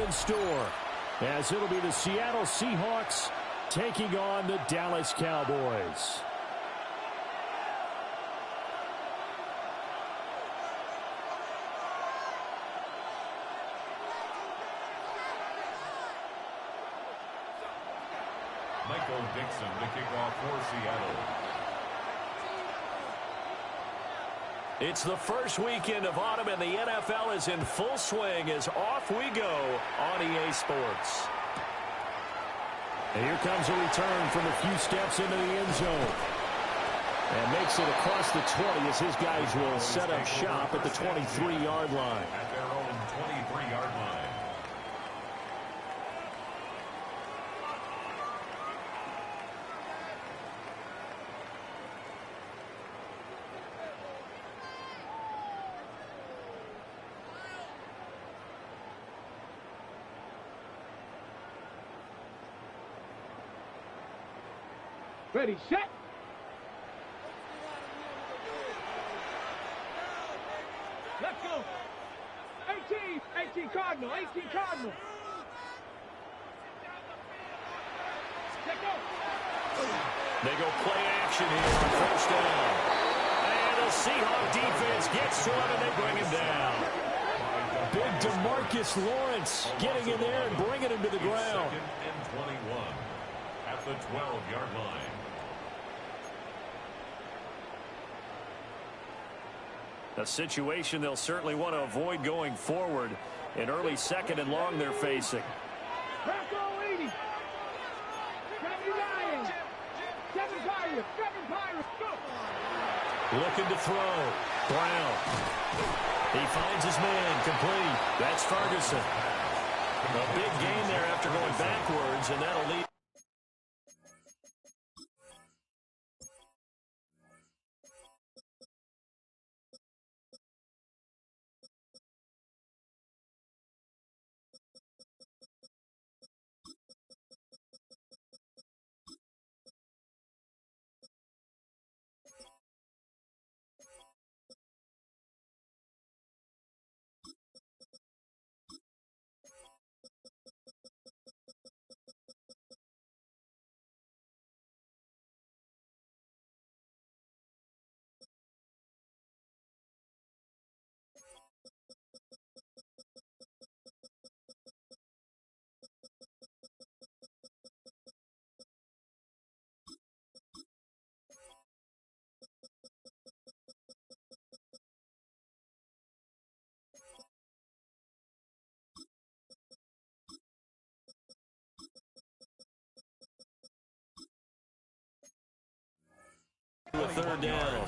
in store, as it'll be the Seattle Seahawks taking on the Dallas Cowboys. Michael Dixon to kick off for Seattle. It's the first weekend of autumn, and the NFL is in full swing as off we go on EA Sports. And here comes a return from a few steps into the end zone. And makes it across the 20 as his guys will set up shop at the 23-yard line. At their own 23-yard line. Ready, set. Let's go. 18 Cardinal, 18 Cardinal. Let's go. They go play action here on first down. And the Seahawks defense gets to him, and they bring him down. Big DeMarcus Lawrence getting in there and bringing him to the ground. 2nd and 21 at the 12-yard line. A situation they'll certainly want to avoid going forward. An early 2nd and long they're facing. Purple 80. 79. 7 Pirates. Go. Looking to throw. Brown. He finds his man. Complete. That's Ferguson. A big gain there after going backwards, and that'll lead. A third down.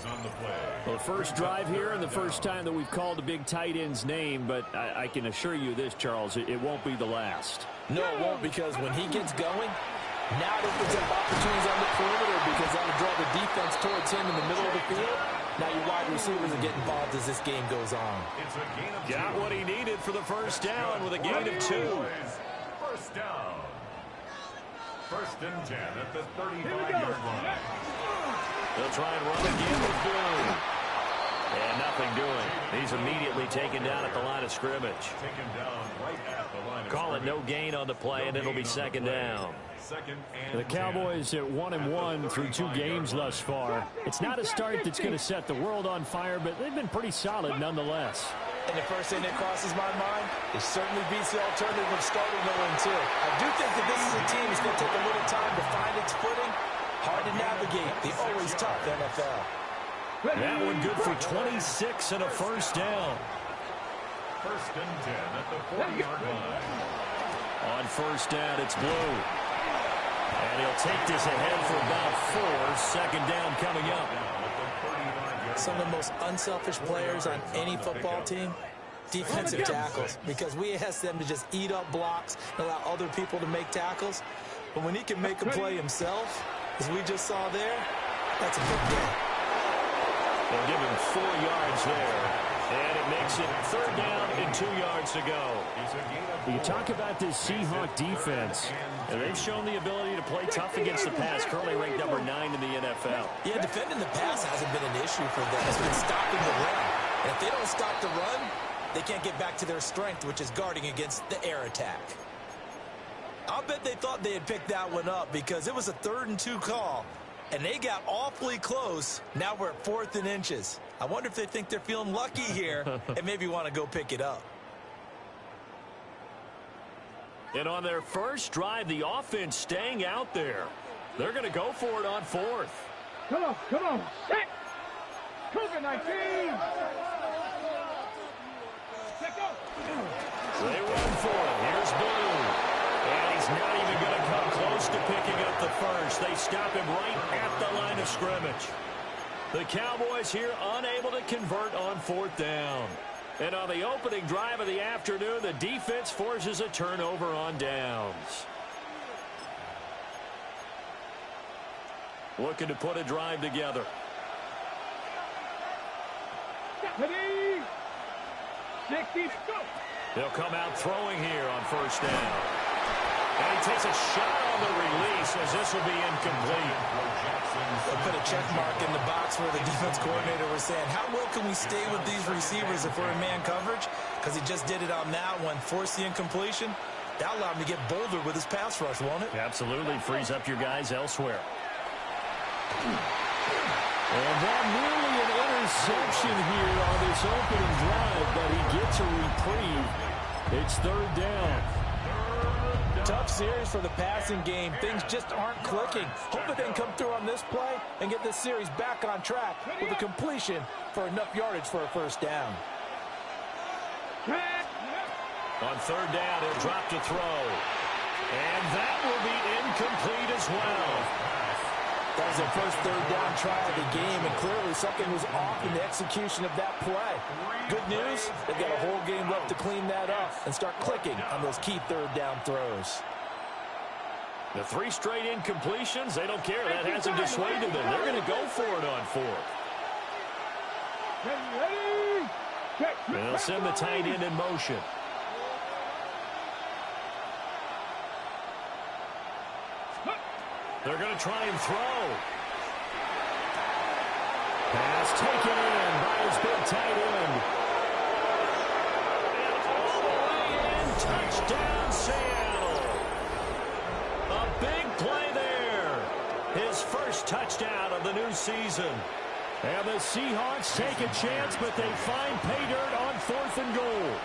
Well, the first drive here and the first time that we've called a big tight end's name, but I can assure you this, Charles, it won't be the last. No, it won't, because when he gets going, now it opens up opportunities on the perimeter because that'll draw the defense towards him in the middle of the field. Now your wide receivers are getting involved as this game goes on. It's a gain of 2. Got what he needed for the first down with a gain of 2. First down. 1st and 10 at the 35-yard line. They'll try and run again with Boone. And nothing doing. He's immediately taken down at the line of scrimmage. Taken down right at the line of Call it scrimmage. no gain on the play, and it'll be 2nd down. 2nd and The Cowboys at 1-1 through 2 games thus far. It's not a start that's going to set the world on fire, but they've been pretty solid nonetheless. And the first thing that crosses my mind is certainly beats the alternative of starting 0-2. I do think that this is a team that's going to take a little time to find its footing. Hard to navigate the always tough NFL. That one good for 26 and a first down. 1st and 10 at the 40-yard line. On first down, it's Blue. And he'll take this ahead for about 4. 2nd down coming up. Some of the most unselfish players on any football team, defensive tackles, because we ask them to just eat up blocks and allow other people to make tackles. But when he can make a play himself, as we just saw there, that's a big game. They'll give him 4 yards there. And it makes it 3rd down and 2 yards to go. You talk about this Seahawk defense, and they've shown the ability to play tough against the pass, currently ranked number 9 in the NFL. Yeah, defending the pass hasn't been an issue for them. It's been stopping the run. And if they don't stop the run, they can't get back to their strength, which is guarding against the air attack. I'll bet they thought they had picked that one up because it was a 3rd and 2 call, and they got awfully close. Now we're at 4th and inches. I wonder if they think they're feeling lucky here and maybe want to go pick it up. And on their first drive, the offense staying out there. They're going to go for it on 4th. Come on, set! COVID-19! Set go! They run for it. Here's Blue. And he's not even going to come close to picking up the first. They stop him right at the line of scrimmage. The Cowboys here unable to convert on 4th down. And on the opening drive of the afternoon, the defense forces a turnover on downs. Looking to put a drive together. Ready? 60, go! They'll come out throwing here on 1st down. And he takes a shot on the release as this will be incomplete. They'll put a check mark in the box where the defense coordinator was saying, how well can we stay with these receivers if we're in man coverage? Because he just did it on that one, forced the incompletion. That allowed him to get bolder with his pass rush, won't it? Absolutely. Frees up your guys elsewhere. And that nearly an interception here on this opening drive, but he gets a reprieve. It's 3rd down. Tough series for the passing game. Things just aren't clicking. Hope that they can come through on this play and get this series back on track with a completion for enough yardage for a 1st down. On 3rd down, he'll drop to throw. And that will be incomplete as well. That was their first 3rd down try of the game, and clearly something was off in the execution of that play. Good news, they've got a whole game left to clean that up and start clicking on those key 3rd down throws. The 3 straight incompletions, they don't care. That hasn't dissuaded them. They're going to go for it on 4th. And they'll send the tight end in motion. They're going to try and throw. Pass taken in by his big tight end. And all the way in, touchdown Seattle. A big play there. His first touchdown of the new season. And the Seahawks take a chance, but they find pay dirt on 4th and goal.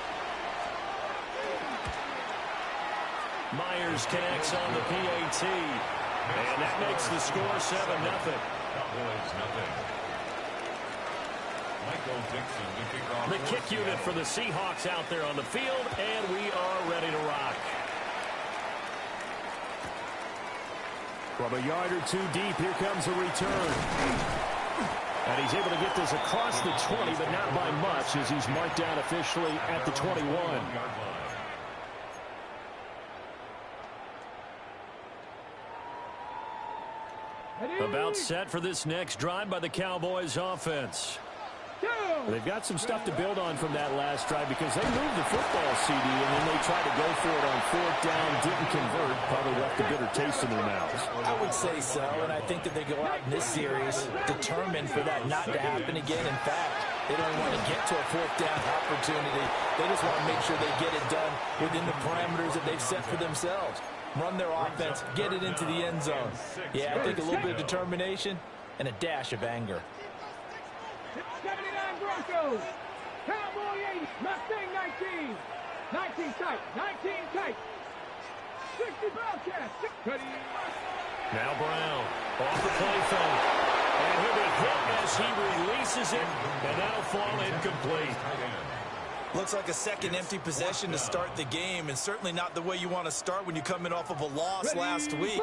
Myers connects on the PAT. And that makes the score 7-0. Cowboys, nothing. Michael Dixon to kick off. The kick unit for the Seahawks out there on the field, and we are ready to rock. From a yard or 2 deep, here comes a return. And he's able to get this across the 20, but not by much, as he's marked down officially at the 21. About set for this next drive by the Cowboys offense. They've got some stuff to build on from that last drive because they moved the football, CD, and then they tried to go for it on 4th down, didn't convert, probably left a bitter taste in their mouths. I would say so, and I think that they go out in this series determined for that not to happen again. In fact, they don't want to get to a 4th down opportunity. They just want to make sure they get it done within the parameters that they've set for themselves. Run their offense, get it into the end zone. Yeah, I think a little bit of determination and a dash of anger. 79 Broncos. Cowboy 80. Mustang 19. 19 tight. 19 tight. 60 Bobcats. Ready. Now Brown off the play fake. And he'll be hit as he releases it. And that'll fall incomplete. Looks like a second empty possession to start the game, and certainly not the way you want to start when you come in off of a loss last week.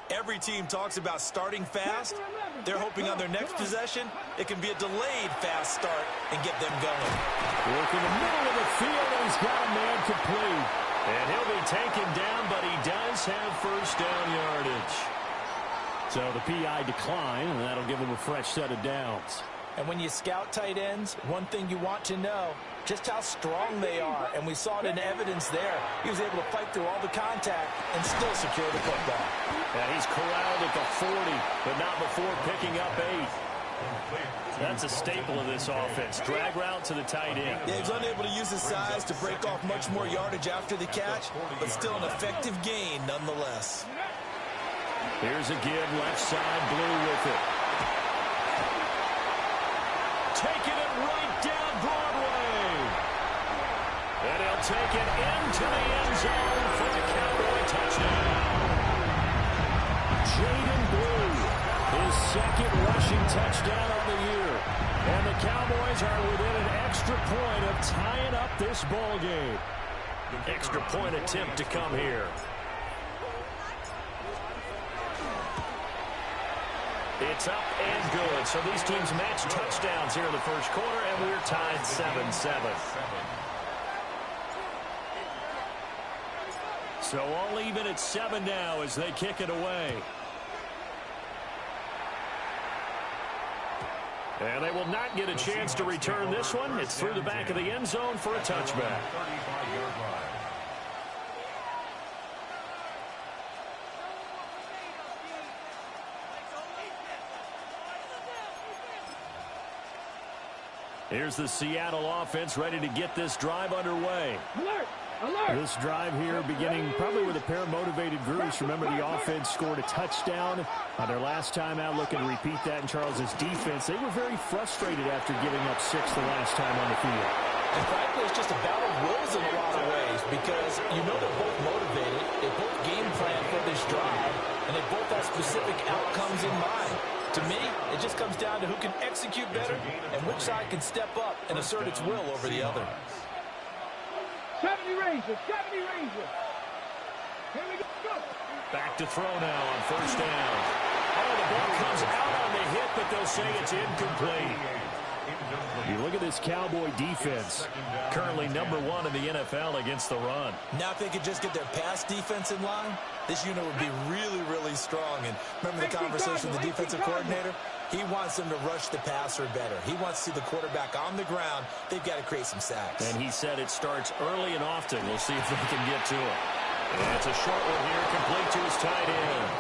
Every team talks about starting fast. They're hoping on their next possession, it can be a delayed fast start and get them going. Work in the middle of the field, and he's got a man complete. And he'll be taken down, but he does have 1st down yardage. So the PI decline, and that'll give him a fresh set of downs. And when you scout tight ends, one thing you want to know, just how strong they are. And we saw it in evidence there. He was able to fight through all the contact and still secure the football. And he's corralled at the 40, but not before picking up 8. That's a staple of this offense. Drag route to the tight end. Yeah, he was unable to use his size to break off much more yardage after the catch, but still an effective gain nonetheless. Here's a give, left side, Blue with it. Taking it right down Broadway. And he'll take it into the end zone for the Cowboy touchdown. Jaden Blue, his second rushing touchdown of the year. And the Cowboys are within an extra point of tying up this ball game. Extra point attempt to come here. It's up and good. So these teams match touchdowns here in the first quarter, and we're tied 7-7. So all even at 7 now as they kick it away. And they will not get a chance to return this one. It's through the back of the end zone for a touchback. Here's the Seattle offense ready to get this drive underway. Alert! Alert! This drive here beginning probably with a pair of motivated groups. Remember, the offense scored a touchdown on their last time out. Looking to repeat that in Charles's defense. They were very frustrated after giving up 6 the last time on the field. And frankly, it's just a battle of wills in a lot of ways because you know they're both motivated. They both game plan for this drive, and they both have specific outcomes in mind. To me, it just comes down to who can execute better and which side can step up and assert its will over the other. 70 Rangers, 70 Rangers. Here we go. Back to throw now on first down. Oh, the ball comes out on the hit, but they'll say it's incomplete. You look at this Cowboy defense, currently #1 in the NFL against the run. Now if they could just get their pass defense in line, this unit would be really, really strong. And remember the conversation with the defensive coordinator? He wants them to rush the passer better. He wants to see the quarterback on the ground. They've got to create some sacks. And he said it starts early and often. We'll see if they can get to it. And it's a short one here, complete to his tight end.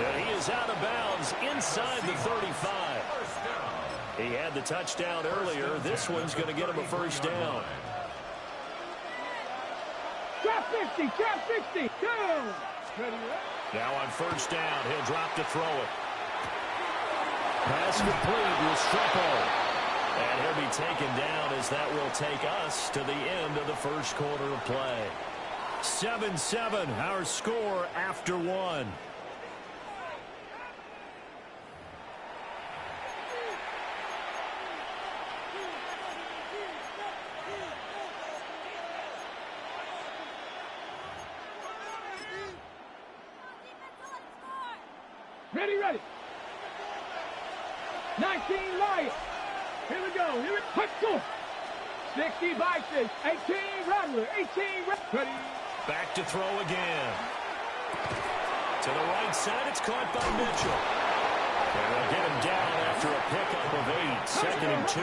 And he is out of bounds inside the 35. He had the touchdown earlier. This one's going to get him a first down. Trap 50, trap 60, down. Now on first down, he'll drop to throw it. Pass complete with Restrepo. And he'll be taken down as that will take us to the end of the first quarter of play. 7-7, our score after 1. Ready, ready. 19 Lions. Here we go. Here we go. 60 Bison. 18 Rattler. 18 ready. Back to throw again. To the right side, it's caught by Mitchell. And they'll get him down after a pickup of 8. 2nd and 2.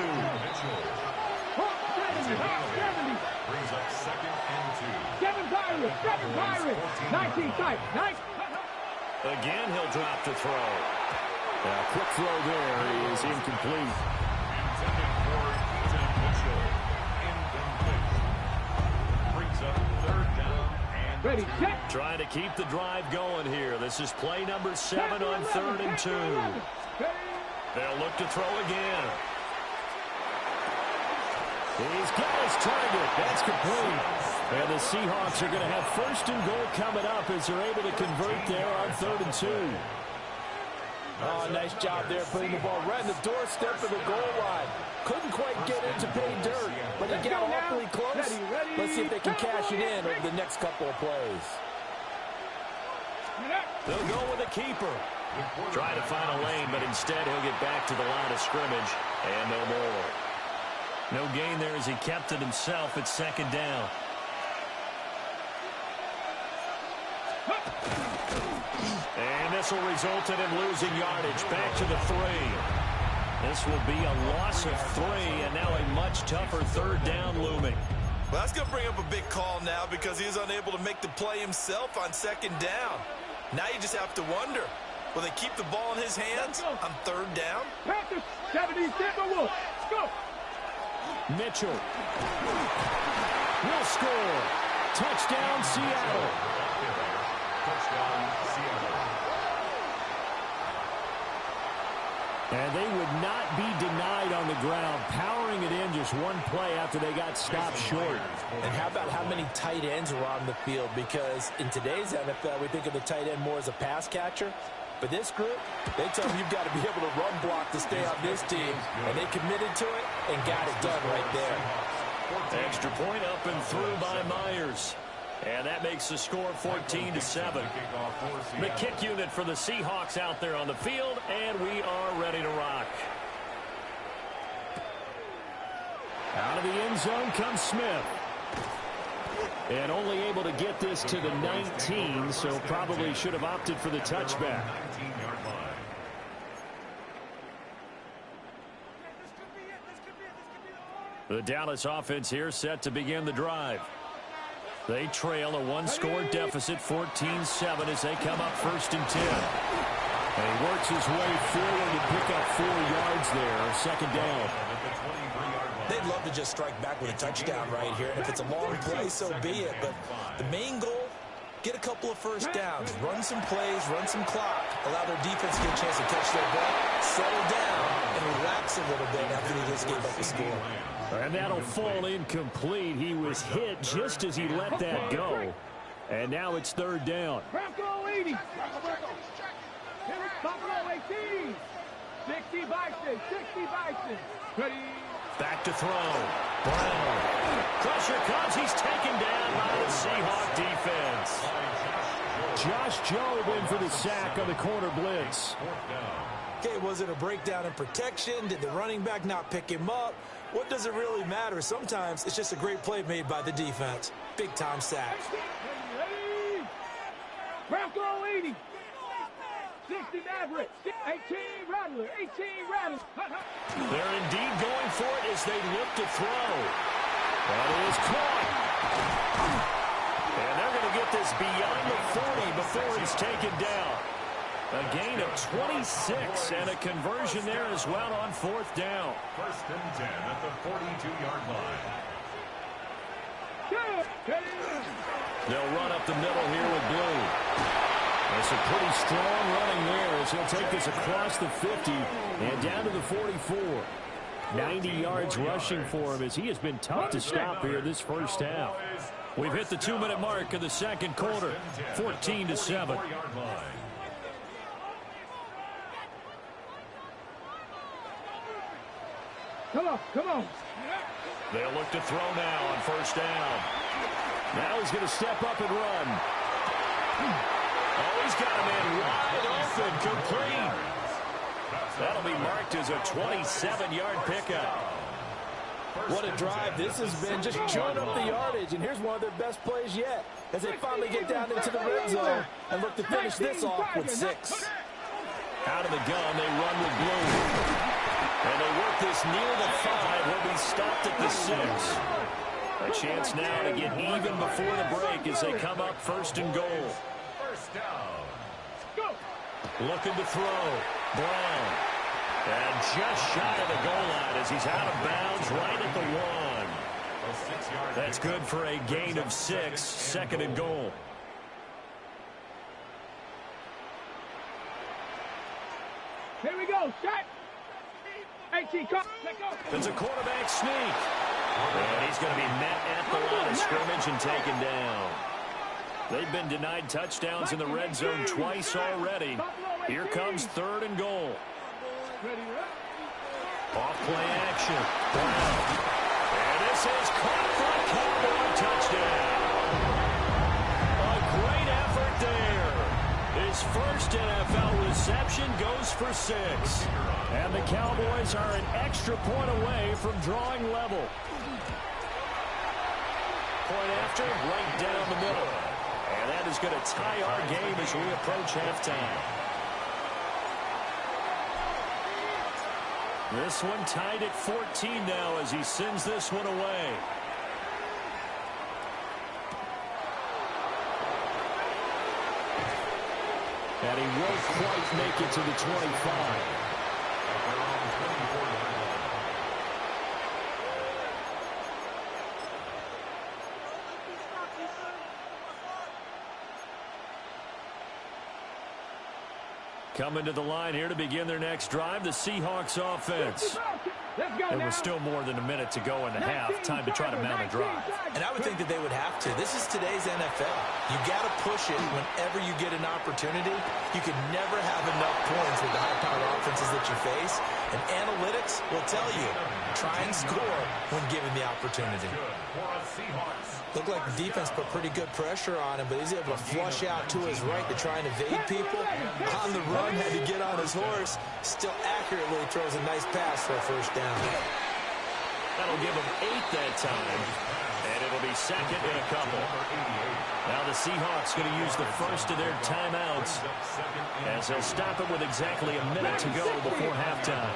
70. Brings up 2nd and 2. 7 Pirates. 7 Pirates. 19 tight. 19. Again, he'll drop to throw. A quick throw there is incomplete. Intended for Ethan Mitchell. Incomplete. Brings up 3rd down and Ready, set. Trying to keep the drive going here. This is play number 7 on 3rd and 2. They'll look to throw again. He's got his target. That's complete. And the Seahawks are going to have 1st and goal coming up as they're able to convert there on 3rd and 2. Oh, nice job there putting the ball right in the doorstep of the goal line. Couldn't quite get it to pay dirt, but he got awfully close. Let's see if they can cash it in over the next couple of plays. They'll go with a keeper. Try to find a lane, but instead he'll get back to the line of scrimmage and no more. No gain there as he kept it himself at 2nd down. And this will result in him losing yardage. Back to the 3. This will be a loss of 3, and now a much tougher 3rd down looming. Well, that's going to bring up a big call now because he was unable to make the play himself on 2nd down. Now you just have to wonder, Will they keep the ball in his hands on third down? Panthers, 70 Timberwolves. Let's go. Mitchell will score. Touchdown, Seattle. Touchdown, Seattle. And they would not be denied on the ground, powering it in just one play after they got stopped short. And how about how many tight ends are on the field? Because in today's NFL, we think of the tight end more as a pass catcher. But this group, they tell them you've got to be able to run block to stay on this team. And they committed to it and got it done right there. Extra point up and through by Myers. And that makes the score 14-7. The kick unit for the Seahawks out there on the field, and we are ready to rock. Out of the end zone comes Smith. And only able to get this to the 19, so probably should have opted for the touchback. The Dallas offense here set to begin the drive. They trail a one-score deficit, 14-7, as they come up 1st and 10. And he works his way forward to pick up 4 yards there, 2nd down. They'd love to just strike back with a touchdown right here. And if it's a long play, so be it. But the main goal, get a couple of first downs, run some plays, run some clock, allow their defense to get a chance to catch their breath, settle down, and relax a little bit after they just gave up the score. And that'll fall incomplete. He was hit just as he let that go. And now it's 3rd down. Bronco 80. Buffalo 18. 60 Bison. 60 Bison. Ready. Back to throw. Brown. Pressure comes. He's taken down by the Seahawk defense. Josh Jobe in for the sack on the corner blitz. Okay, was it a breakdown in protection? Did the running back not pick him up? What does it really matter? Sometimes it's just a great play made by the defense. Big-time sack. Bronco 80. 60 Maverick. 18 Rattler. 18 Rattler. They're indeed going for it as they look to throw. That is caught. And they're going to get this beyond the 40 before he's taken down. A gain of 26 and a conversion there as well on 4th down. 1st and 10 at the 42-yard line. They'll run up the middle here with Blue. That's a pretty strong running there as he'll take this across the 50 and down to the 44. 90 yards rushing for him as he has been tough to stop here this first half. We've hit the 2-minute mark of the 2nd quarter, 14-7. Come on, come on. They'll look to throw now on 1st down. Now he's going to step up and run. Oh, he's got a man wide open, complete. That'll be marked as a 27-yard pickup. What a drive this has been, just chewing up the yardage. And here's one of their best plays yet as they finally get down into the red zone and look to finish this off with 6. Out of the gun, they run with Blue. And they work this near the 5. He'll be stopped at the 6. A chance now to get even before the break as they come up 1st and goal. First down. Looking to throw. Brown. And just shy of the goal line as he's out of bounds right at the 1. That's good for a gain of 6. 2nd and goal. Here we go. Shot. 18, come. It's a quarterback sneak. And he's going to be met at the line of scrimmage and taken down. They've been denied touchdowns in the red zone twice already. Here comes 3rd and goal. Off play action. Brown. And this is caught for a Cowboy touchdown. A great effort there. His first NFL reception goes for 6. And the Cowboys are an extra point away from drawing level. Point after, right down the middle. And that is going to tie our game as we approach halftime. This one tied at 14 now as he sends this one away. And he won't quite make it to the 25. Coming to the line here to begin their next drive, the Seahawks offense. And with still more than a minute to go in the half, time to try to mount a drive. And I would think that they would have to. This is today's NFL. You got to push it whenever you get an opportunity. You can never have enough points with the high-powered offenses that you face. And analytics will tell you, try and score when given the opportunity. Looked like the defense put pretty good pressure on him, but he's able to flush out to his right to try and evade people. On the run, had to get on his horse. Still accurately throws a nice pass for a first down. That'll give him 8 that time. And it'll be second in a couple. Now the Seahawks going to use the first of their timeouts as they'll stop it with exactly a minute to go before halftime.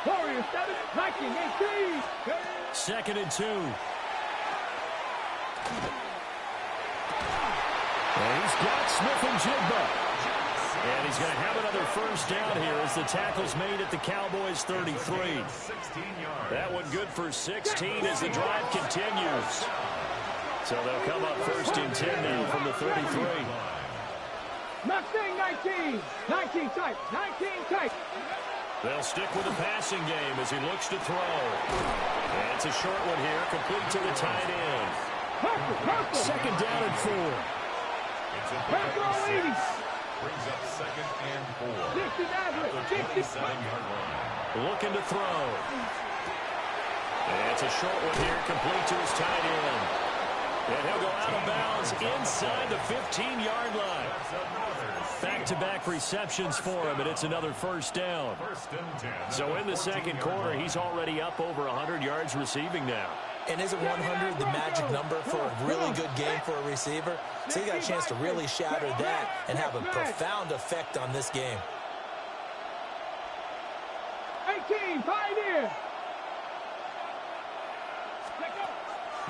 Warriors 7, 19, 18. Second and 2. And he's got Smith-Njigba. And he's going to have another first down here as the tackle's made at the Cowboys' 33. That one good for 16 as the drive continues. So they'll come up first and 10 now from the 33. Mustang 19. 19 tight. 19 tight. They'll stick with the passing game as he looks to throw. And it's a short one here, complete to the tight end. Second down and 4. Brings up second and 4. 69. Looking to throw. And it's a short one here, complete to his tight end. And he'll go out of bounds inside the 15-yard line. Back-to-back receptions for him, and it's another first down. So in the second quarter, he's already up over 100 yards receiving now. And isn't 100 the magic number for a really good game for a receiver? So he got a chance to really shatter that and have a profound effect on this game. 18, 5 in.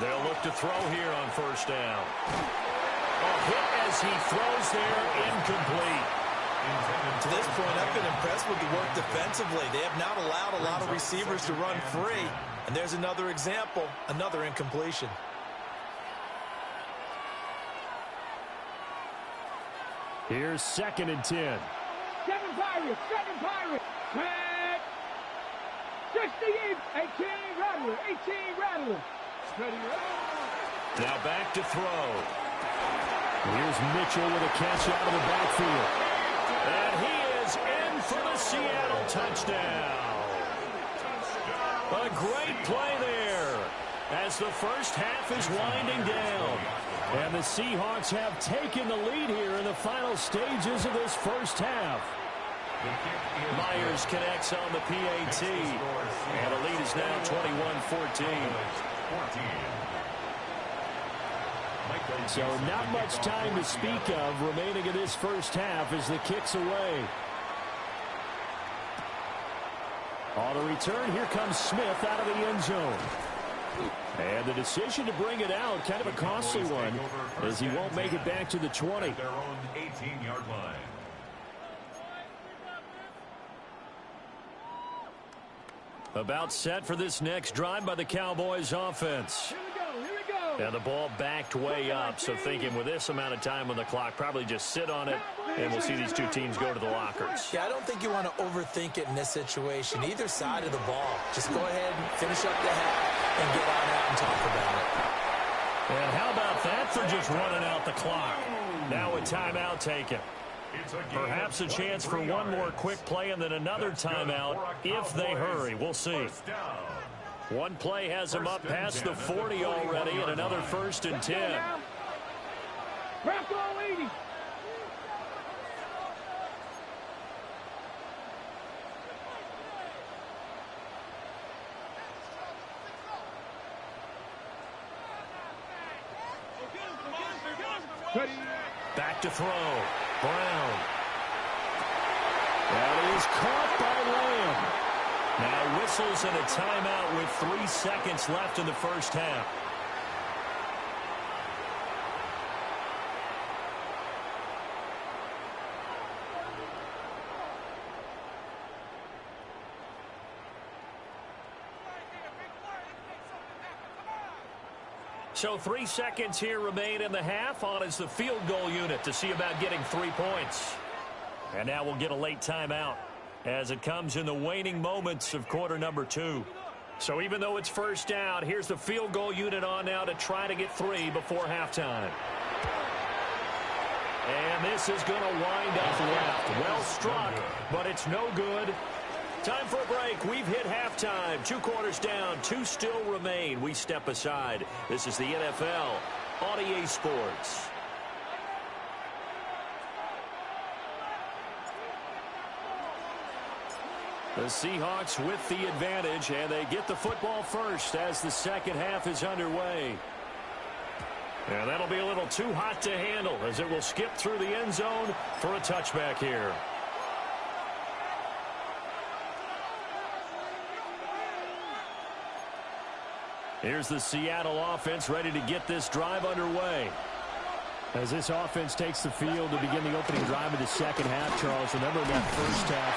They'll look to throw here on first down. A hit as he throws there, incomplete. To this point, I've been impressed with the work defensively. They have not allowed a lot of receivers to run free. And there's another example, another incompletion. Here's second and 10. 7 Pirates, 7 Pirates. 68, 18 Rattler, 18 Rattler. Now back to throw. Here's Mitchell with a catch out of the backfield. And he is in for the Seattle touchdown. A great play there as the first half is winding down. And the Seahawks have taken the lead here in the final stages of this first half. Myers connects on the PAT. And the lead is now 21-14. So not much time to speak of remaining in this first half as the kick's away. On the return, here comes Smith out of the end zone. And the decision to bring it out, kind of a costly one, as he won't make it back to the 20. Their own 18-yard line. About set for this next drive by the Cowboys offense. And the ball backed way up, so thinking with this amount of time on the clock, probably just sit on it, and we'll see these two teams go to the lockers. Yeah, I don't think you want to overthink it in this situation. Either side of the ball. Just go ahead and finish up the half and get on out and talk about it. And how about that for just running out the clock? Now a timeout taken. Perhaps a chance for one more quick play and then another timeout if they hurry. We'll see. One play has him up past the 40 already, and another first and 10. Back to throw. Brown. That is caught by Lamb. Now whistles and a timeout with 3 seconds left in the first half. So 3 seconds here remain in the half. On is the field goal unit to see about getting 3 points. And now we'll get a late timeout as it comes in the waning moments of quarter number 2. So even though it's first down, here's the field goal unit on now to try to get 3 before halftime. And this is going to wind up left. Well struck, but it's no good. Time for a break. We've hit halftime. 2 quarters down. 2 still remain. We step aside. This is the NFL on EA Sports. The Seahawks with the advantage, and they get the football first as the second half is underway. And that'll be a little too hot to handle as it will skip through the end zone for a touchback here. Here's the Seattle offense ready to get this drive underway. As this offense takes the field to begin the opening drive of the second half, Charles, remember that first half,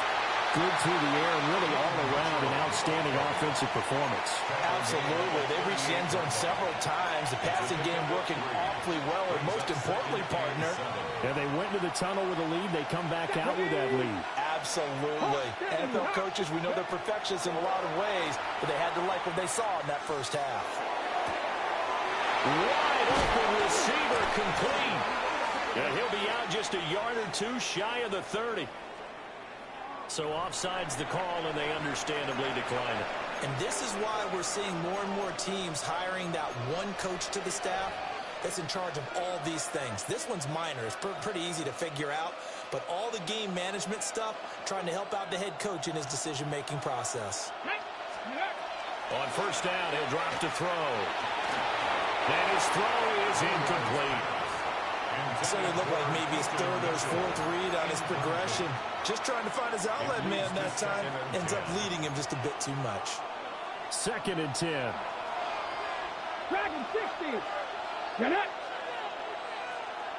good through the air and really all around an outstanding offensive performance. Absolutely. They reached the end zone several times. The passing game working awfully well, and most importantly, partner. Yeah, they went into the tunnel with a lead. They come back out with that lead. Absolutely. NFL coaches, we know they're perfectionists in a lot of ways, but they had to like what they saw in that first half. Wide open receiver complete. Yeah, he'll be out just a yard or 2 shy of the 30. So offside's the call, and they understandably decline it. And this is why we're seeing more and more teams hiring that one coach to the staff that's in charge of all these things. This one's minor. It's pretty easy to figure out. But all the game management stuff, trying to help out the head coach in his decision-making process. On first down, he'll drop to throw. And his throw is incomplete. So it looked like maybe his 3rd or his 4th read on his progression. Just trying to find his outlet man that time. Ends up leading him just a bit too much. 2nd and 10. Dragon 60. Get it.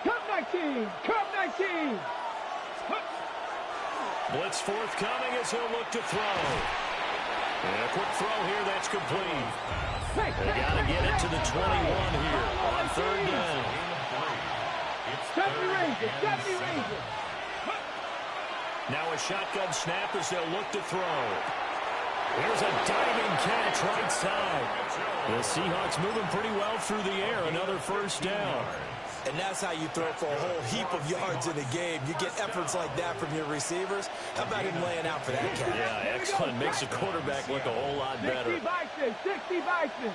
Come 19. Come 19. Blitz forthcoming as he'll look to throw. And a quick throw here that's complete. They got to get it to the 21 here on 3rd down. 70 Rangers. 70 Rangers. Now a shotgun snap as they'll look to throw. Here's a diving catch right side. The Seahawks moving pretty well through the air. Another first down. And that's how you throw for a whole heap of yards in a game. You get efforts like that from your receivers. How about him laying out for that catch? Yeah, excellent. Makes the quarterback look a whole lot better. 60 Bison. 60 Bison.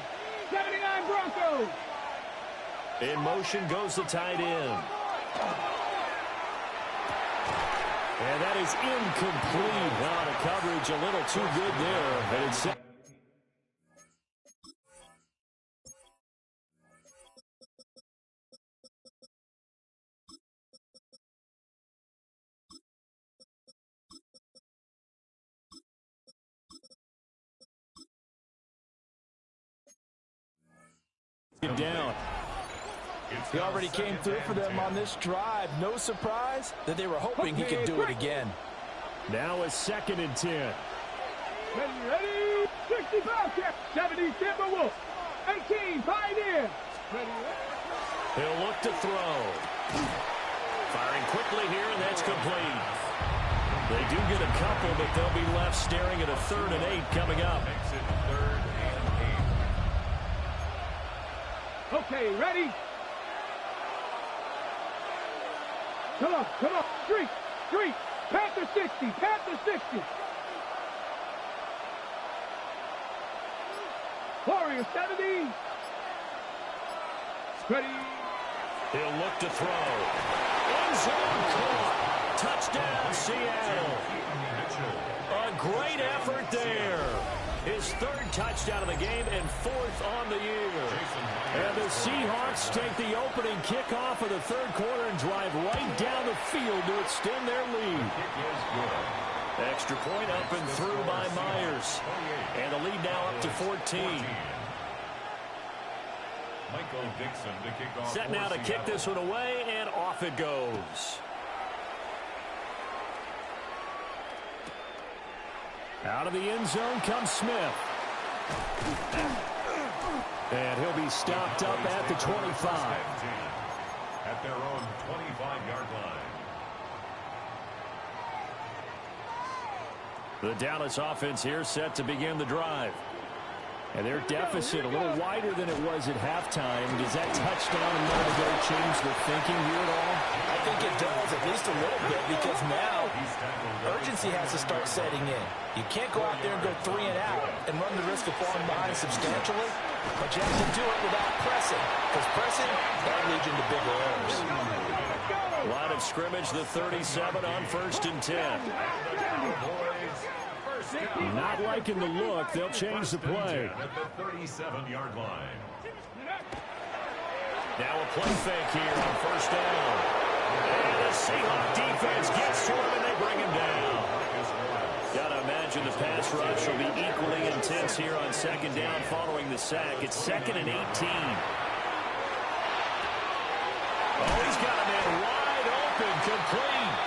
79 Broncos. In motion goes the tight end. And that is incomplete. Well, the coverage a little too good there. And it's down. He already came through for them on this drive. No surprise that they were hoping he could do it again. Now a 2nd and 10. Ready? 60 Bobcat. 70 Timberwolf. 18 Pioneer. Ready? he'll look to throw. Firing quickly here, and that's complete. They do get a couple, but they'll be left staring at a 3rd and 8 coming up. Makes it 3rd and 8. Okay, ready? Come on, come on. Street, street. Panther 60, Panther 60. Warrior 70. Ready? He'll look to throw. End zone caught. Touchdown, Seattle. A great effort there. His 3rd touchdown of the game and 4th on the year. And the Seahawks take the opening kickoff of the 3rd quarter and drive right down the field to extend their lead. Extra point up and through by Myers. And the lead now up to 14. Michael Dixon to kick off. Set now to kick this one away, and off it goes. Out of the end zone comes Smith. And he'll be stopped up at the 25. At their own 25-yard line. The Dallas offense here set to begin the drive. And their deficit a little wider than it was at halftime. Does that touchdown a moment ago change the thinking here at all? I think it does, at least a little bit, because now urgency has to start setting in. You can't go out there and go 3 and out and run the risk of falling behind substantially, but you have to do it without pressing, because pressing, that leads into bigger errors. Line of scrimmage, the 37 on 1st and 10. Not liking the look. They'll change the play. At the 37-yard line. Now a play fake here on 1st down. And the Seahawks defense gets to him and they bring him down. Gotta imagine the pass rush will be equally intense here on 2nd down following the sack. It's 2nd and 18. Oh, he's got a man wide open, complete.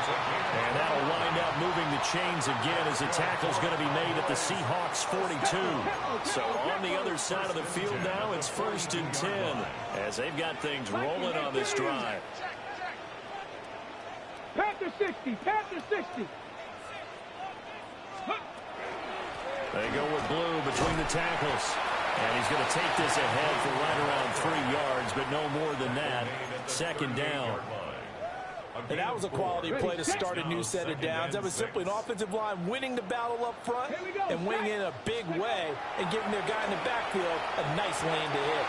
And that'll wind up moving the chains again as the tackle's going to be made at the Seahawks 42. So on the other side of the field now, it's 1st and 10 as they've got things rolling on this drive. Panther 60, Panther 60. They go with Blue between the tackles. And he's going to take this ahead for right around 3 yards, but no more than that. 2nd down. And that was a quality play to start a new set of downs. That was simply an offensive line winning the battle up front and winning in a big way and giving their guy in the backfield a nice lane to hit.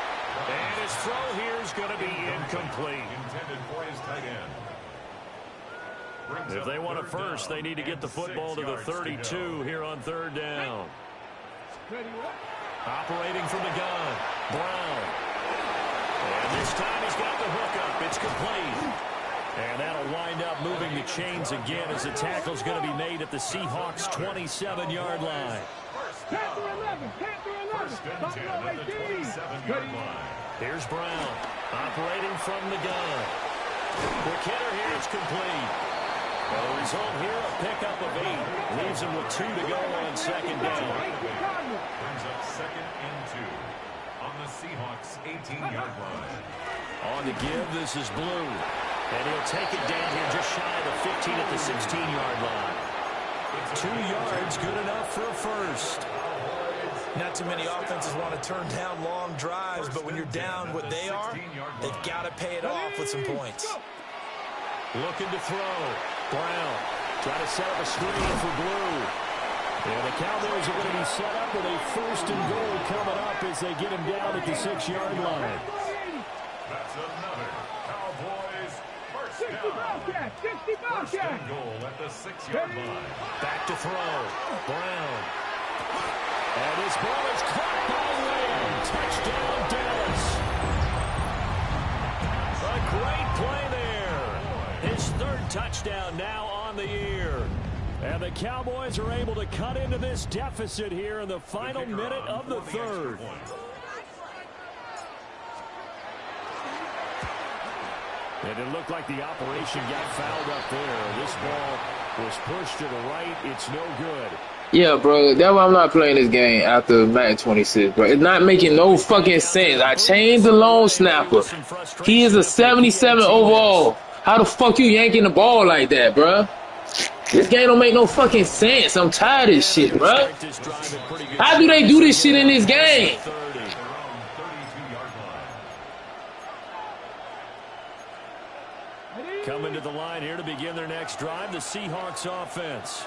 And his throw here is going to be incomplete. Intended for his tight end. If they want a first, they need to get the football to the 32 here on 3rd down. Operating from the gun, Brown. And this time he's got the hook up. It's complete. And that'll wind up moving the chains again as the tackle's going to be made at the Seahawks 27-yard line. Panther 11, Panther 11. Buffalo 18. Here's Brown operating from the gun. Quick hitter here, it's complete. Well, the result here, a pickup of 8. Leaves him with 2 to go on 2nd down. Brings up 2nd and 2 on the Seahawks 18-yard line. On the give, this is Blue. And he'll take it down here just shy of the 15 at the 16-yard line. 2 yards, good enough for a first. Not too many offenses want to turn down long drives, but when you're down what they are, they've got to pay it off with some points. Looking to throw. Brown trying to set up a screen for Blue. And the Cowboys are going to be set up with a 1st and goal coming up as they get him down at the 6-yard line. That's another Cowboys first 60 down. Bobcat, 60 First Bobcat. and goal at the 6-yard line. Back to throw. Brown. And his ball is caught by Lamb. Touchdown, Dallas. A great play there. His 3rd touchdown now on the year. And the Cowboys are able to cut into this deficit here in the final minute of the 3rd. And it looked like the operation got fouled up there. This ball was pushed to the right. It's no good. Yeah, bro, that's why I'm not playing this game after Madden 26, bro. It's not making no fucking sense. I changed the long snapper. He is a 77 overall. How the fuck you yanking the ball like that, bro? This game don't make no fucking sense. I'm tired of this shit, bro. How do they do this shit in this game? Coming to the line here to begin their next drive, the Seahawks offense.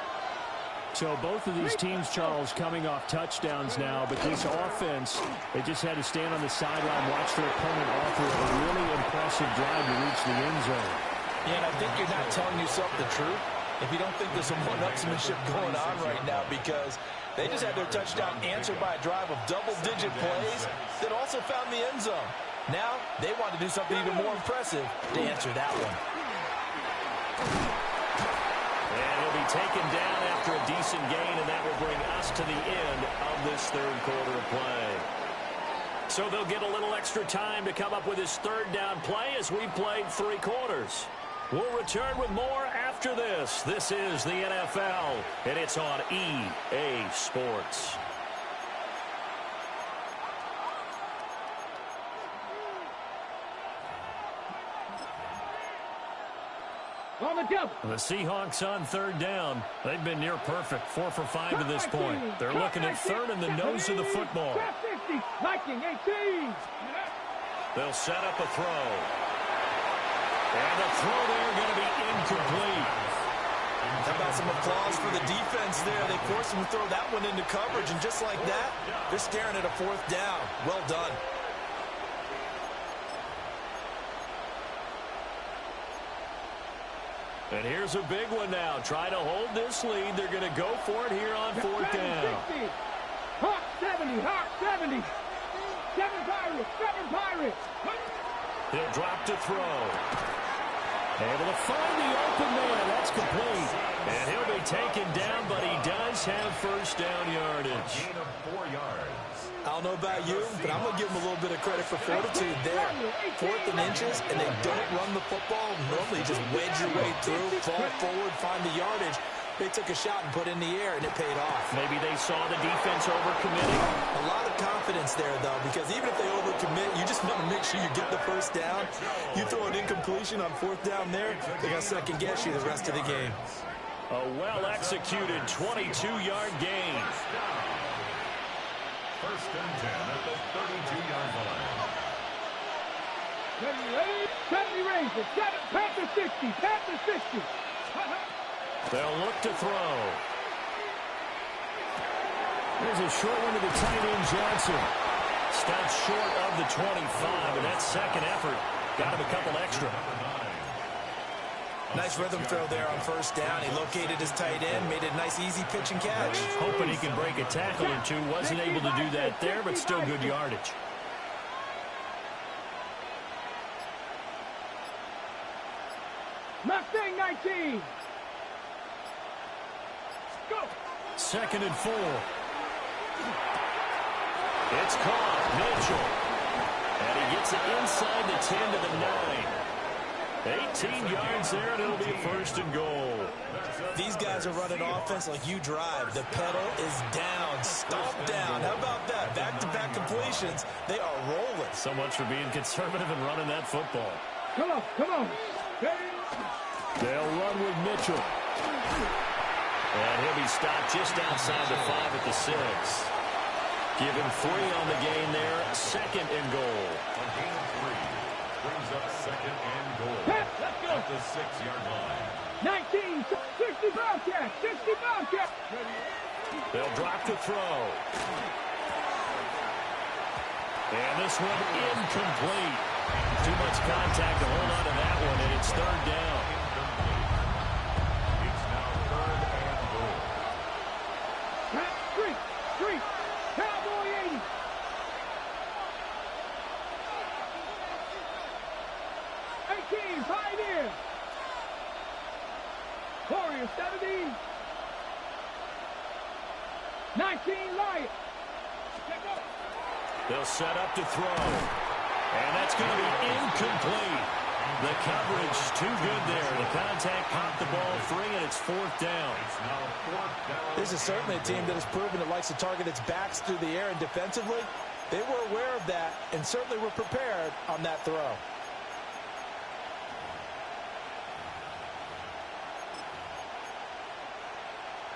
So both of these teams, Charles, coming off touchdowns now, but this offense, they just had to stand on the sideline, watch their opponent offer a really impressive drive to reach the end zone. Yeah, and I think you're not telling yourself the truth if you don't think there's some one-upsmanship going on right now, because they just had their touchdown answered by a drive of double-digit plays that also found the end zone. Now they want to do something even more impressive to answer that one. And he'll be taken down after a decent gain, and that will bring us to the end of this 3rd quarter of play. So they'll get a little extra time to come up with his 3rd down play as we played 3 quarters. We'll return with more after this. This is the NFL, and it's on EA Sports. On the double. The Seahawks on third down. They've been near perfect, 4 for 5 to this point. They're looking at third in the nose of the football. 50, Viking 18. They'll set up a throw. And the throw there going to be incomplete. How about some applause for the defense there? They forced him to throw that one into coverage, and just like that, they're staring at a fourth down. Well done. And here's a big one now. Trying to hold this lead. They're going to go for it here on fourth down. Hawk 70, Hawk 70. 7 Pirates, 7 Pirates. He'll drop to throw. Able to find the open man. That's complete. And he'll be taken down, but he does have first down yardage. Gain of 4 yards. I don't know about you, but I'm going to give them a little bit of credit for fortitude there. 4th and inches, and they don't run the football. Normally just wedge your way through, fall forward, find the yardage. They took a shot and put it in the air, and it paid off. Maybe they saw the defense overcommitting. A lot of confidence there, though, because even if they overcommit, you just want to make sure you get the first down. You throw an incompletion on fourth down there, they're going to second-guess you the rest of the game. A well-executed 22-yard gain. First and 10 at the 32-yard line. 70 Rangers, 7 Panther 60, Panther 60. They'll look to throw. There's a short one to the tight end, Johnson. Stops short of the 25, and that second effort got him a couple extra. Nice rhythm throw there on first down. He located his tight end, made a nice easy pitch and catch. Hoping he can break a tackle or two. Wasn't able to do that there, but still good yardage. Mustang 19. Go. 2nd and 4. It's caught. Mitchell. And he gets it inside the 10 to the 9. 18 yards there, and it'll be first and goal. These guys are running offense like you drive. The pedal is down, stomp down. How about that? Back-to-back completions. They are rolling. So much for being conservative and running that football. Come on, come on. They'll run with Mitchell. And he'll be stopped just outside the 5 at the 6. Give him 3 on the gain there. 2nd and goal. A gain of 3. Brings up 2nd and goal. Let's go. At the 6-yard line. 19, 60 Bobcat, 60 Bobcat. They'll drop to throw. And this one incomplete. Too much contact to hold on to that one, and it's 3rd down. It's now 3rd and goal. Street, Cowboy 80. Pioneer. Warrior 70. 19 Lion. They'll set up to throw. And that's going to be incomplete. The coverage too good there. The contact popped the ball free, and it's 4th down. It's now 4th down. This is certainly a team that has proven it likes to target its backs through the air and defensively. They were aware of that and certainly were prepared on that throw.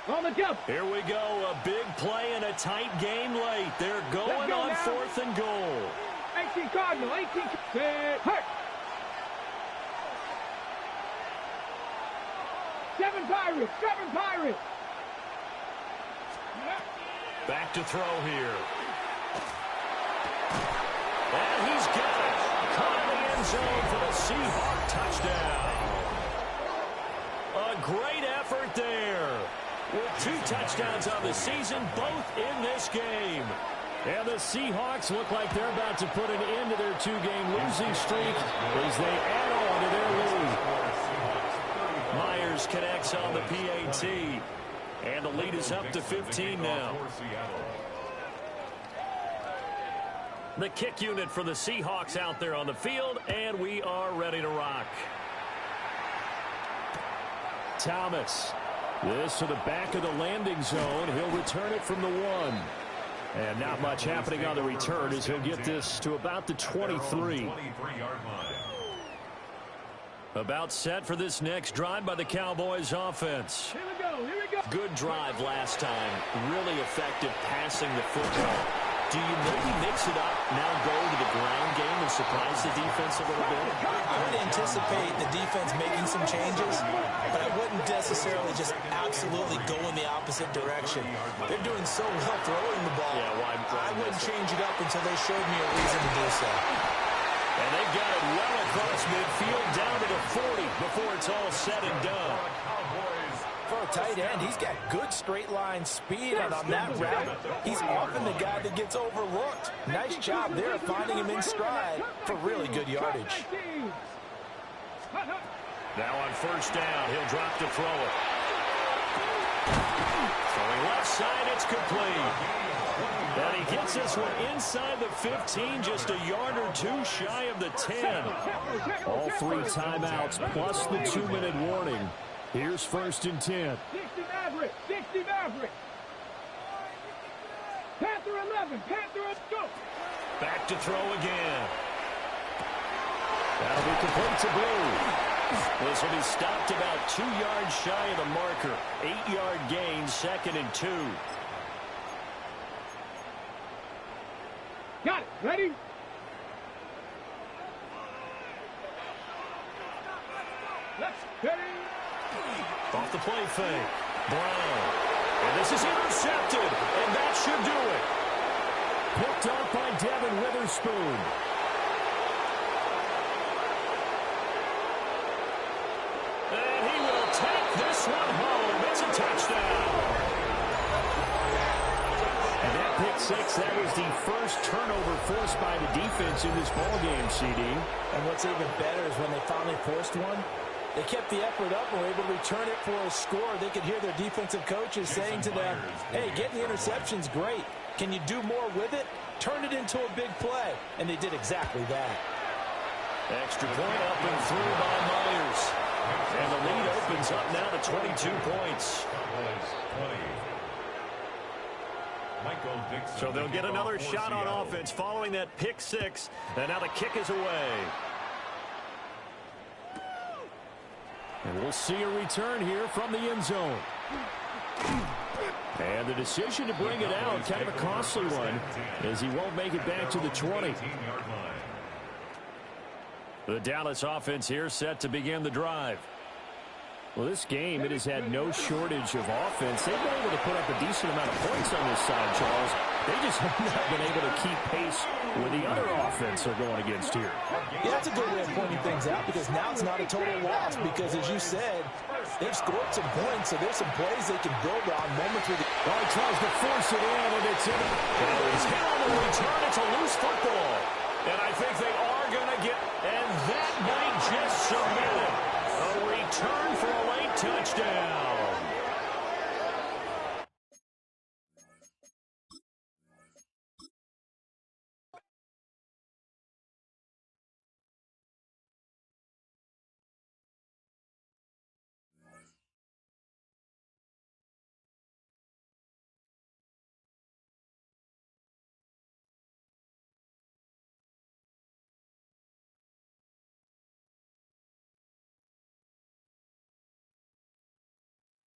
On the jump. Here we go. A big play and a tight game late. They're going on 4th and goal. 18 Cardinal, 18. Hurt. 7 Pirates, 7 Pirates. Back to throw here. And he's got it. Caught in the end zone for the Seahawk touchdown. A great effort there. With 2 touchdowns on the season, both in this game. And the Seahawks look like they're about to put an end to their 2-game losing streak as they add on to their lead. Myers connects on the PAT. And the lead is up to 15 now. The kick unit for the Seahawks out there on the field, and we are ready to rock. Thomas. This to the back of the landing zone. He'll return it from the 1. And not much happening on the return as he'll get this to about the 23. 23-yard line. About set for this next drive by the Cowboys offense. Here we go. Here we go. Good drive last time. Really effective passing the football. Do you maybe mix it up, now go to the ground game and surprise the defense a little bit? I would anticipate the defense making some changes, but I wouldn't necessarily just absolutely go in the opposite direction. They're doing so well throwing the ball. Yeah, why I wouldn't change it up until they showed me a reason to do so. And they've got it well across midfield down to the 40 before it's all said and done. For a tight end, he's got good straight line speed, and on that route, he's often the guy that gets overlooked. Nice job there finding him in stride for really good yardage. Now on first down, he'll drop to throw it. Throwing left side, it's complete. And he gets this one inside the 15, just a yard or two shy of the 10. All 3 timeouts plus the 2-minute warning. Here's 1st and 10. 60 Maverick. 60 Maverick. Panther 11. Panther, let's go. Back to throw again. That'll be complete to Blue. This will be stopped about 2 yards shy of the marker. 8-yard gain, 2nd and 2. Got it. Ready? Let's go. Off the play fake. Brown. And this is intercepted. And that should do it. Picked off by Devin Witherspoon. And he will take this one home. It's a touchdown. And that pick six, that was the first turnover forced by the defense in this ballgame, CD. And what's even better is when they finally forced one, they kept the effort up and were able to return it for a score. They could hear their defensive coaches saying to them, hey, getting the interception's great. Can you do more with it? Turn it into a big play. And they did exactly that. Extra point up and through by Myers. And the lead opens up now to 22 points. So they'll get another shot on offense following that pick six. And now the kick is away. And we'll see a return here from the end zone. And the decision to bring it out, kind of a costly one, as he won't make it back to the 20. The Dallas offense here set to begin the drive. Well, this game, it has had no shortage of offense. They've been able to put up a decent amount of points on this side, Charles. They just have not been able to keep pace with the other offense they're going against here. Yeah, that's a good way of pointing things out because now it's not a total loss because, as you said, they've scored some points, so there's some plays they can build on moments with it. Oh, he tries to force it in, and it's in. And he's hit on the return. It's a loose football. And I think they are going to get, and that might just submit it. A return for a late touchdown.